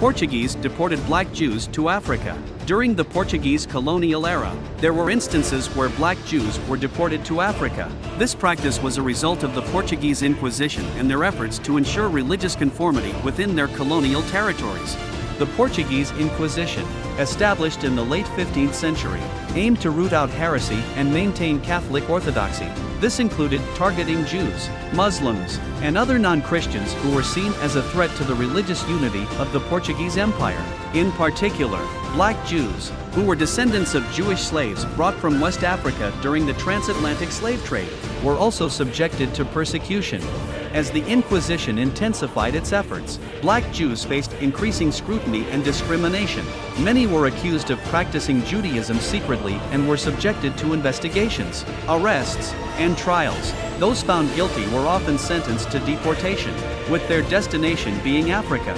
Portuguese deported black Jews to Africa. During the Portuguese colonial era, there were instances where black Jews were deported to Africa. This practice was a result of the Portuguese Inquisition and their efforts to ensure religious conformity within their colonial territories. The Portuguese Inquisition, established in the late 15th century, aimed to root out heresy and maintain Catholic orthodoxy. This included targeting Jews, Muslims, and other non-Christians who were seen as a threat to the religious unity of the Portuguese Empire. In particular, black Jews, who were descendants of Jewish slaves brought from West Africa during the transatlantic slave trade, were also subjected to persecution. As the Inquisition intensified its efforts, black Jews faced increasing scrutiny and discrimination. Many were accused of practicing Judaism secretly and were subjected to investigations, arrests, and trials. Those found guilty were often sentenced to deportation, with their destination being Africa.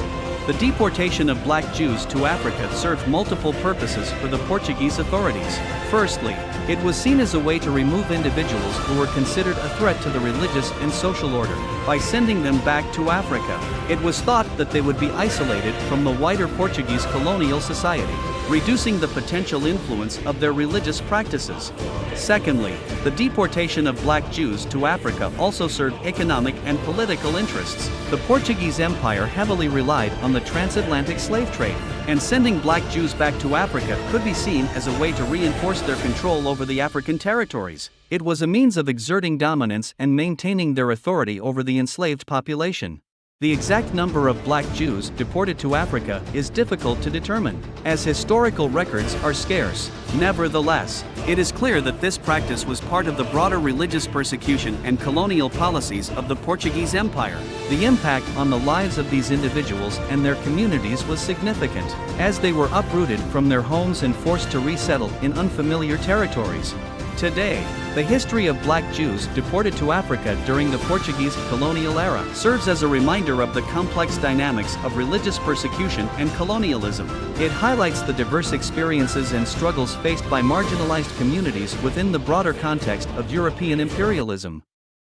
The deportation of black Jews to Africa served multiple purposes for the Portuguese authorities. Firstly, it was seen as a way to remove individuals who were considered a threat to the religious and social order. By sending them back to Africa, it was thought that they would be isolated from the wider Portuguese colonial society, reducing the potential influence of their religious practices. Secondly, the deportation of black Jews to Africa also served economic and political interests. The Portuguese Empire heavily relied on the transatlantic slave trade, and sending black Jews back to Africa could be seen as a way to reinforce their control over the African territories. It was a means of exerting dominance and maintaining their authority over the enslaved population. The exact number of black Jews deported to Africa is difficult to determine, as historical records are scarce. Nevertheless, it is clear that this practice was part of the broader religious persecution and colonial policies of the Portuguese Empire. The impact on the lives of these individuals and their communities was significant, as they were uprooted from their homes and forced to resettle in unfamiliar territories. Today, the history of black Jews deported to Africa during the Portuguese colonial era serves as a reminder of the complex dynamics of religious persecution and colonialism. It highlights the diverse experiences and struggles faced by marginalized communities within the broader context of European imperialism.